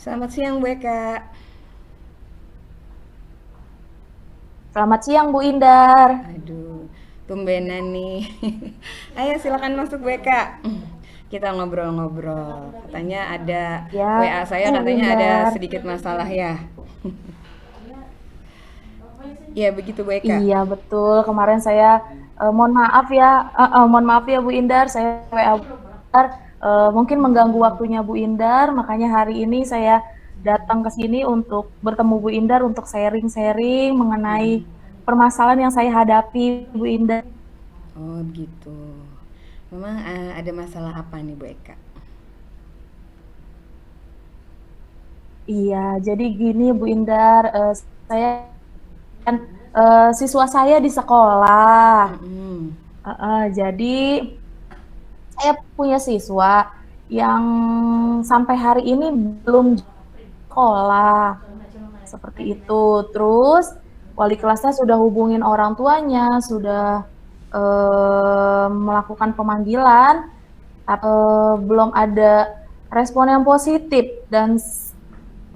Selamat siang Bu Eka. Selamat siang Bu Indar. Aduh, tumbenan nih. Ayo silakan masuk Bu Eka. Kita ngobrol-ngobrol. Katanya ada Ya, WA saya Bu katanya ada Indar. sedikit masalah ya. Ya begitu Bu Eka. Iya betul. Kemarin saya mohon maaf ya, mohon maaf ya Bu Indar. Saya WA Bu Indar, mungkin mengganggu waktunya Bu Indar. Makanya hari ini saya datang ke sini untuk bertemu Bu Indar untuk sharing-sharing mengenai permasalahan yang saya hadapi Bu Indar. Oh gitu. Memang ada masalah apa nih Bu Eka? Iya, jadi gini Bu Indar, saya kan siswa saya di sekolah. Mm-mm. Jadi saya punya siswa yang sampai hari ini belum sekolah, seperti itu. Terus wali kelasnya sudah hubungin orang tuanya, sudah melakukan pemanggilan, tapi belum ada respon yang positif dan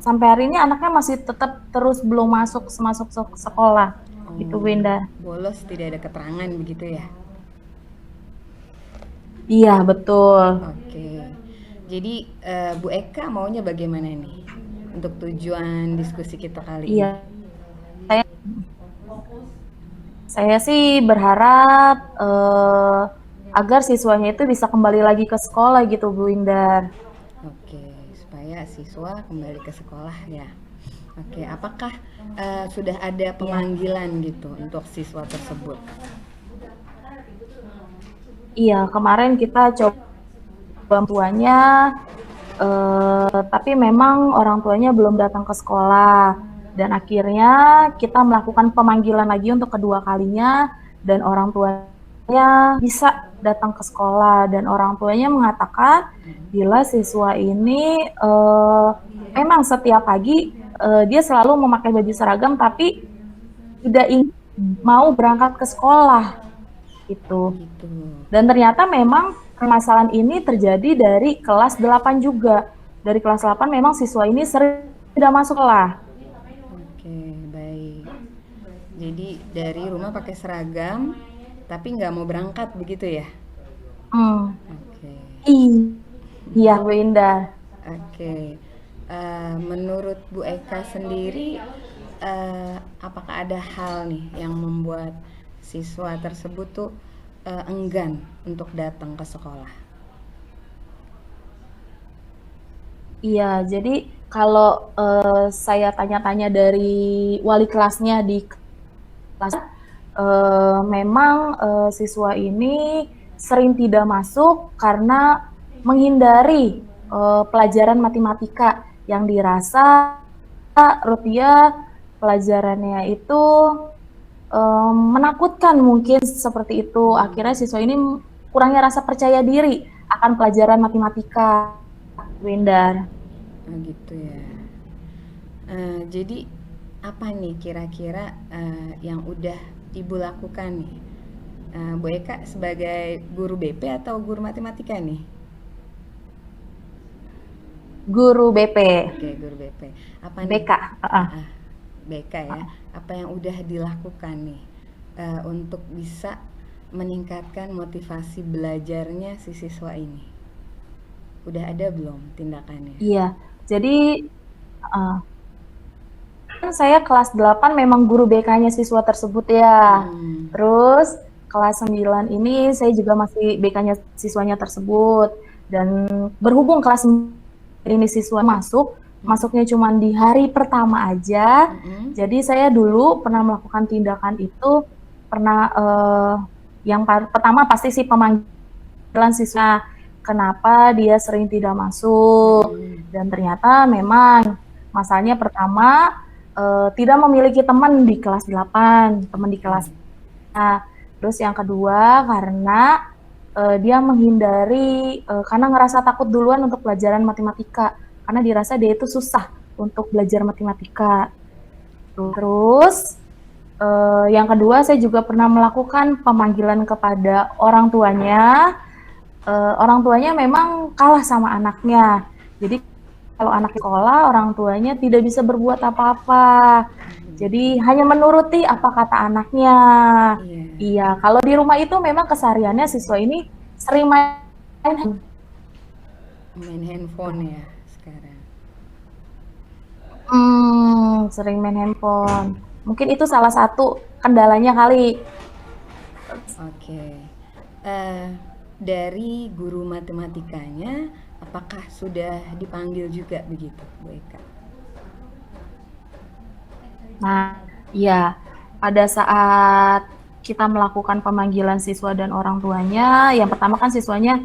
sampai hari ini anaknya masih tetap terus belum masuk sekolah. Itu Oh, Winda. bolos tidak ada keterangan begitu ya? Iya, betul. Oke. Jadi Bu Eka maunya bagaimana nih untuk tujuan diskusi kita kali ini? Iya, saya Saya sih berharap agar siswanya itu bisa kembali lagi ke sekolah gitu, Bu Indar. Oke, supaya siswa kembali ke sekolah ya. Oke, apakah sudah ada Iya, pemanggilan gitu untuk siswa tersebut? iya kemarin kita coba orang tuanya, tapi memang orang tuanya belum datang ke sekolah. Dan akhirnya kita melakukan pemanggilan lagi untuk kedua kalinya, dan orang tuanya bisa datang ke sekolah. Dan orang tuanya mengatakan bila siswa ini memang setiap pagi dia selalu memakai baju seragam, tapi tidak ingin mau berangkat ke sekolah Oh gitu. gitu. Dan ternyata memang permasalahan ini terjadi dari kelas 8 juga. Dari kelas 8 memang siswa ini sering tidak masuk kelas. Oke, baik. Jadi dari rumah pakai seragam, tapi nggak mau berangkat begitu ya? Hmm. Oke, Iya, Bu Indah. oke. Menurut Bu Eka sendiri, apakah ada hal nih yang membuat siswa tersebut tuh enggan untuk datang ke sekolah? Iya, jadi kalau saya tanya-tanya dari wali kelasnya di kelas, memang siswa ini sering tidak masuk karena menghindari pelajaran matematika yang dirasa rupiah pelajarannya itu menakutkan, mungkin seperti itu. Akhirnya siswa ini kurangnya rasa percaya diri akan pelajaran matematika, Windar. Oh gitu ya. Jadi apa nih kira-kira yang udah Ibu lakukan nih? Bu Eka sebagai guru BP atau guru matematika nih? Guru BP, Oke, guru BP. Apa nih? BK. Ah, BK ya. Apa yang udah dilakukan nih untuk bisa meningkatkan motivasi belajarnya si siswa ini? Udah ada belum tindakannya? Iya, jadi uh, kan saya kelas 8 memang guru BK-nya siswa tersebut ya. Mm-mm. Terus kelas 9 ini saya juga masih BK-nya siswanya tersebut. Dan berhubung kelas 9 ini siswa masuknya cuma di hari pertama aja. Mm-mm. Jadi saya dulu pernah melakukan tindakan itu, pernah yang pertama pasti sih pemanggilan siswa, kenapa dia sering tidak masuk. Mm-mm. Dan ternyata memang masalahnya pertama tidak memiliki teman di kelas 8, teman di kelas. Nah, terus yang kedua karena dia menghindari karena ngerasa takut duluan untuk pelajaran matematika karena dirasa dia itu susah untuk belajar matematika. Terus yang kedua saya juga pernah melakukan pemanggilan kepada orang tuanya. Orang tuanya memang kalah sama anaknya. Jadi kalau anak sekolah orang tuanya tidak bisa berbuat apa-apa. Jadi hanya menuruti apa kata anaknya. Iya, Iya, kalau di rumah itu memang kesehariannya siswa ini sering main main handphone ya sekarang. sering main handphone. Mungkin itu salah satu kendalanya kali. Oke. Eh, dari guru matematikanya, apakah sudah dipanggil juga begitu, Bu Eka? Nah, iya, pada saat kita melakukan pemanggilan siswa dan orang tuanya, yang pertama kan siswanya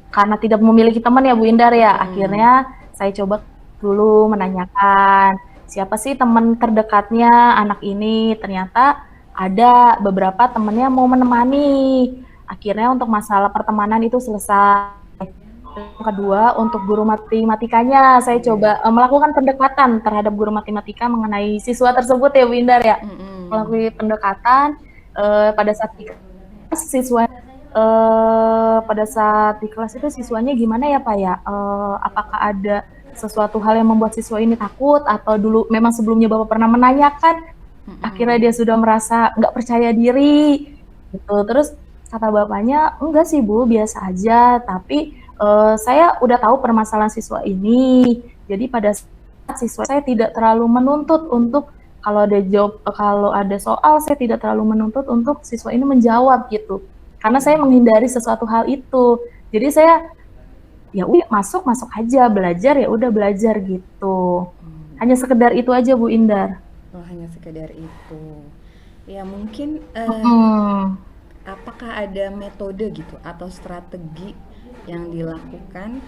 karena tidak memiliki teman ya Bu Indar ya, akhirnya saya coba dulu menanyakan siapa sih teman terdekatnya anak ini. Ternyata ada beberapa temannya mau menemani. Akhirnya untuk masalah pertemanan itu selesai. Yang kedua, untuk guru matematikanya, saya coba melakukan pendekatan terhadap guru matematika mengenai siswa tersebut ya Bu Indar ya. Melalui pendekatan pada saat di kelas siswa pada saat di kelas itu siswanya gimana ya Pak ya? Apakah ada sesuatu hal yang membuat siswa ini takut atau dulu memang sebelumnya Bapak pernah menanyakan, akhirnya dia sudah merasa nggak percaya diri gitu. Terus kata bapaknya, enggak sih Bu, biasa aja, tapi saya udah tahu permasalahan siswa ini. Jadi pada saat siswa saya tidak terlalu menuntut untuk kalau ada soal saya tidak terlalu menuntut untuk siswa ini menjawab gitu. Karena saya menghindari sesuatu hal itu. Jadi saya ya udah masuk aja, belajar ya udah belajar gitu. Hanya sekedar itu aja Bu Indar. Oh, hanya sekedar itu. Ya mungkin apakah ada metode gitu atau strategi yang dilakukan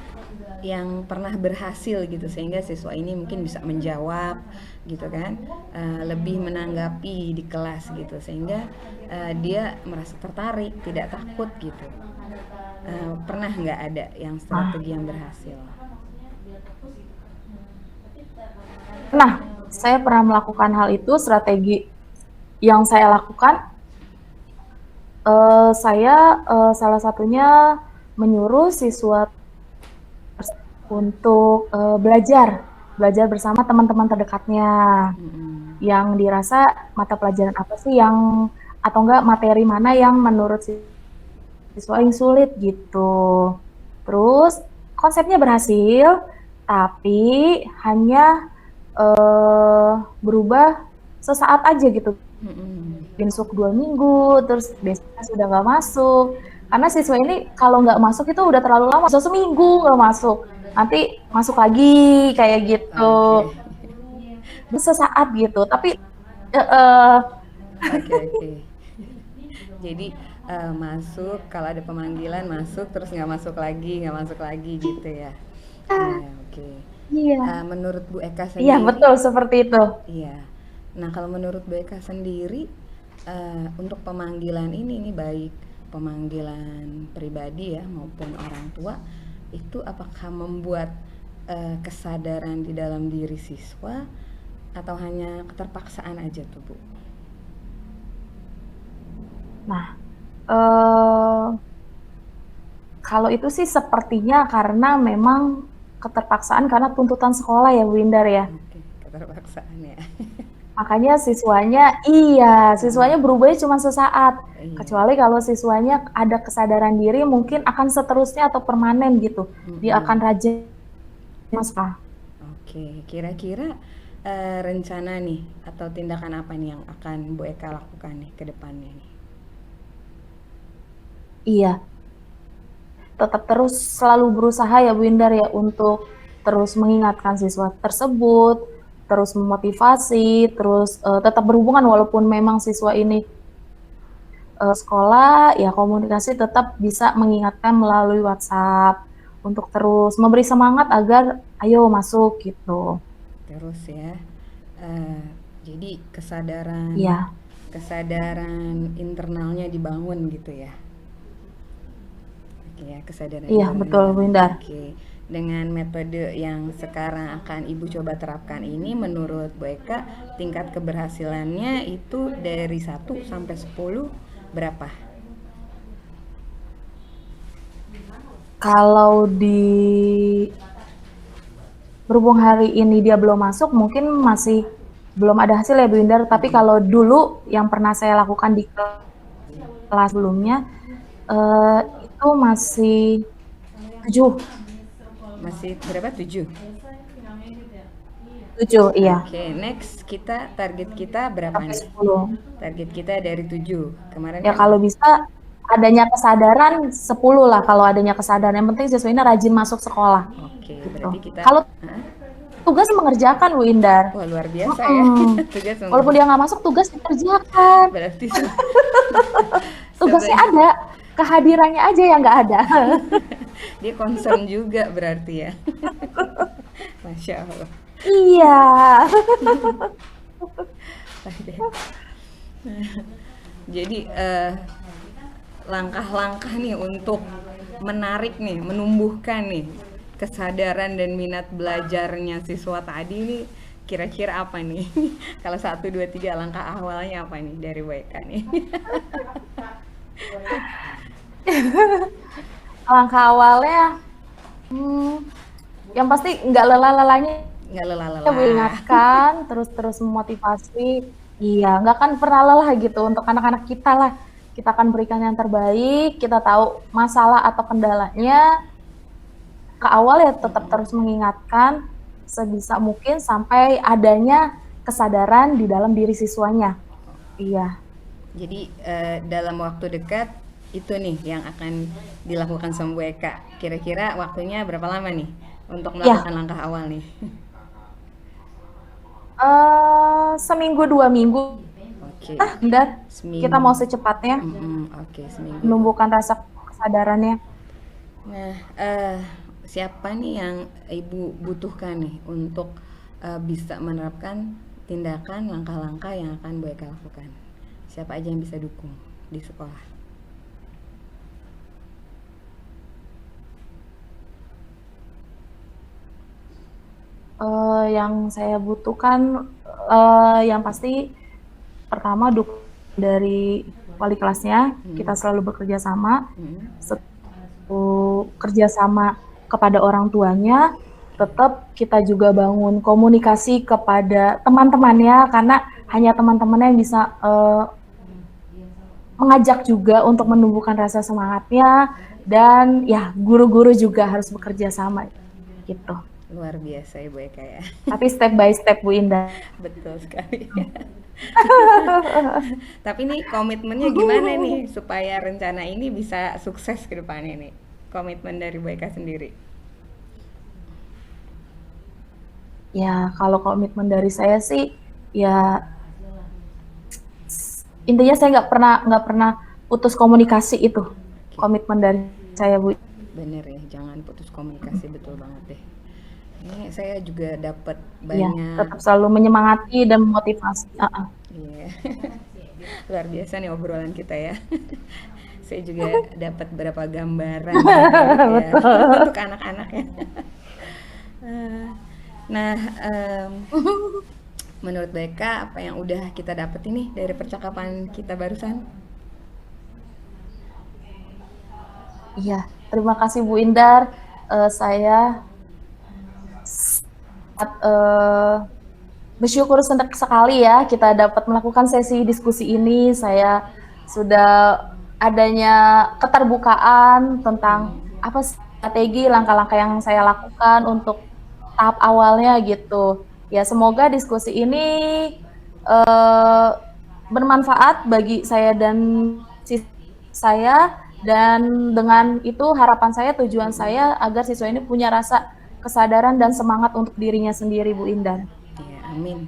yang pernah berhasil gitu sehingga siswa ini mungkin bisa menjawab gitu kan, lebih menanggapi di kelas gitu sehingga dia merasa tertarik, tidak takut gitu. Pernah nggak ada yang strategi yang berhasil? Nah, saya pernah melakukan hal itu. Strategi yang saya lakukan, saya salah satunya menyuruh siswa untuk belajar bersama teman-teman terdekatnya, yang dirasa mata pelajaran apa sih yang atau enggak materi mana yang menurut siswa yang sulit gitu. Terus konsepnya berhasil, tapi hanya berubah sesaat aja gitu. Masuk 2 minggu, terus besoknya sudah nggak masuk. Karena siswa ini kalau nggak masuk itu udah terlalu lama, so seminggu nggak masuk. Nanti masuk lagi kayak gitu. Sesaat gitu, tapi Oke. Jadi masuk kalau ada pemanggilan masuk terus nggak masuk lagi gitu ya. Iya, oke. iya. Menurut Bu Eka Iya, sendiri, betul seperti itu. iya. Nah, kalau menurut Bu Eka sendiri, untuk pemanggilan ini baik pemanggilan pribadi ya maupun orang tua, itu apakah membuat kesadaran di dalam diri siswa atau hanya keterpaksaan aja tuh Bu? Nah, kalau itu sih sepertinya karena memang keterpaksaan karena tuntutan sekolah ya Bu Indar ya. Oke, keterpaksaan ya. Makanya siswanya berubahnya cuma sesaat. Iya. Kecuali kalau siswanya ada kesadaran diri mungkin akan seterusnya atau permanen gitu. Dia akan rajin Mas Kak. Oke, kira-kira rencana nih atau tindakan apa nih yang akan Bu Eka lakukan nih ke depannya nih? Iya, tetap terus selalu berusaha ya Bu Indar ya untuk terus mengingatkan siswa tersebut, terus memotivasi, terus tetap berhubungan walaupun memang siswa ini sekolah, ya komunikasi tetap bisa mengingatkan melalui WhatsApp untuk terus memberi semangat agar ayo masuk gitu. Terus ya, jadi kesadaran Iya, kesadaran internalnya dibangun gitu ya. Oke ya, kesadaran iya betul Bu internal. Indar. Oke, dengan metode yang sekarang akan Ibu coba terapkan ini, menurut Bu Eka, tingkat keberhasilannya itu dari 1 sampai 10 berapa? Kalau berhubung hari ini dia belum masuk, mungkin masih belum ada hasil ya Bu Indar. Tapi kalau dulu yang pernah saya lakukan di kelas sebelumnya, itu masih 7. Masih berapa? 7. 7, iya. Oke, next target kita berapa Sampai nih? 10. Target kita dari 7. Kemarin Ya kan kalau bisa adanya kesadaran 10 lah, kalau adanya kesadaran. Yang penting siswa ini rajin masuk sekolah. oke, Gitu. berarti kita Kalau tugas mengerjakan Bu Indar. wah luar biasa ya. Tugas Walaupun dia nggak masuk, tugas dikerjakan. berarti Tugasnya ada, kehadirannya aja yang nggak ada. dia concern juga berarti ya. Masya Allah. Iya. Jadi langkah-langkah nih untuk menarik nih, menumbuhkan nih kesadaran dan minat belajarnya siswa tadi nih, kira-kira apa nih? Kalau 1, 2, 3 langkah awalnya apa nih dari WK nih? Langkah awalnya, yang pasti nggak lelah-lelahnya Nggak Bu lelah-lelah. ingatkan, terus memotivasi. Iya, nggak akan pernah lelah gitu untuk anak-anak kita lah. Kita akan berikan yang terbaik, kita tahu masalah atau kendalanya. Ke awal ya tetap terus mengingatkan sebisa mungkin sampai adanya kesadaran di dalam diri siswanya. Iya. Jadi dalam waktu dekat itu nih yang akan dilakukan sama Bu Eka. Kira-kira waktunya berapa lama nih untuk melakukan langkah awal nih? Seminggu 2 minggu. Oke. Dan Seminggu. kita mau secepatnya Oke, seminggu. menumbuhkan rasa kesadarannya. Nah, siapa nih yang Ibu butuhkan nih untuk bisa menerapkan tindakan langkah-langkah yang akan Bu Eka lakukan? Siapa aja yang bisa dukung di sekolah? Yang saya butuhkan yang pasti pertama dari wali kelasnya, kita selalu bekerja sama. Kerja sama kepada orang tuanya, tetap kita juga bangun komunikasi kepada teman-temannya, karena hanya teman-temannya yang bisa mengajak juga untuk menumbuhkan rasa semangatnya, dan ya guru-guru juga harus bekerja sama gitu. Luar biasa ya Bu Eka ya. Tapi step by step Bu Indah. Betul sekali. Tapi nih komitmennya gimana nih supaya rencana ini bisa sukses ke depannya nih? Komitmen dari Bu Eka sendiri. Ya kalau komitmen dari saya sih ya intinya saya nggak pernah putus komunikasi, itu komitmen dari saya Bu. Bener ya, jangan putus komunikasi, betul banget deh. Ini saya juga dapat Ya, banyak. tetap selalu menyemangati dan memotivasi. Iya. Luar biasa nih obrolan kita ya. Saya juga dapat beberapa gambaran ya, untuk anak-anak ya. Nah, menurut Beka apa yang udah kita dapat ini dari percakapan kita barusan? Iya, terima kasih Bu Indar. Saya bersyukur sekali ya kita dapat melakukan sesi diskusi ini. Saya sudah adanya keterbukaan tentang apa strategi langkah-langkah yang saya lakukan untuk tahap awalnya gitu. Ya semoga diskusi ini bermanfaat bagi saya dan saya, dan dengan itu harapan saya, tujuan saya agar siswa ini punya rasa kesadaran dan semangat untuk dirinya sendiri Bu Indah. Ya, amin.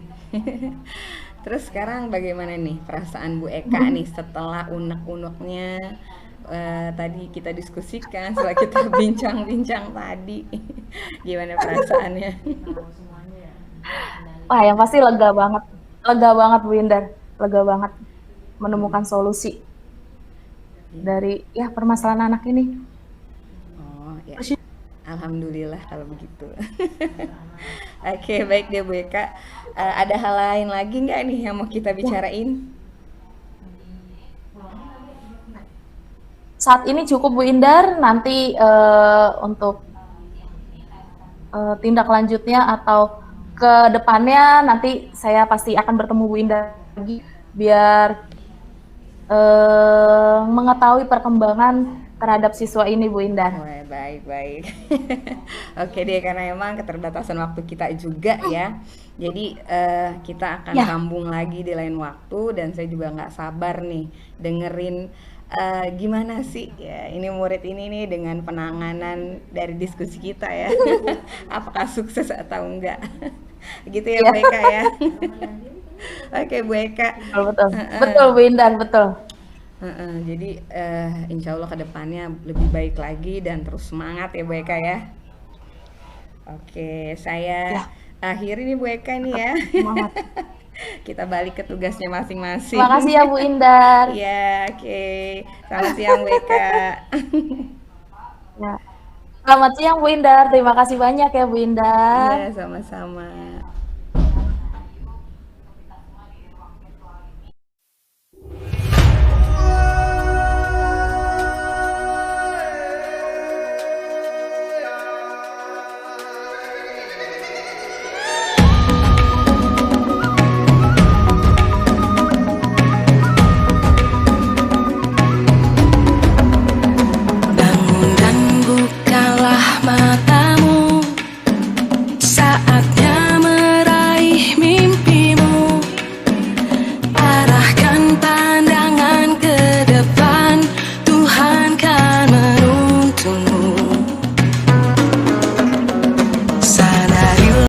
Terus sekarang bagaimana nih perasaan Bu Eka nih setelah unek-uneknya tadi kita diskusikan, setelah kita bincang-bincang tadi, gimana perasaannya? Wah, yang pasti lega banget Bu Indar, lega banget menemukan solusi dari ya permasalahan anak ini. Oh ya, alhamdulillah kalau begitu. Oke, baik deh Bu Eka. Ada hal lain lagi nggak nih yang mau kita bicarain? Saat ini cukup Bu Indar, nanti untuk tindak lanjutnya atau ke depannya nanti saya pasti akan bertemu Bu Indah lagi biar mengetahui perkembangan terhadap siswa ini, Bu Indah. Wah, baik. Oke deh, karena emang keterbatasan waktu kita juga ya. Jadi kita akan Ya, sambung lagi di lain waktu dan saya juga nggak sabar nih dengerin gimana sih ya ini murid ini nih dengan penanganan dari diskusi kita ya. Apakah sukses atau enggak? Gitu ya Bu ya, Eka ya. Oke Bu Eka. betul, betul. Betul, Bu Indah, betul. Heeh, jadi insya Allah kedepannya lebih baik lagi dan terus semangat ya Bu Eka ya. Oke, saya Ya, akhiri nih Bu Eka nih tetap ya. semangat. Kita balik ke tugasnya Terima masing-masing. kasih ya, Bu Indah. Ya, oke. Selamat siang Bu Eka. Ya. Selamat siang, Bu Indah. Terima kasih banyak ya, Bu Iya, Indah. sama-sama.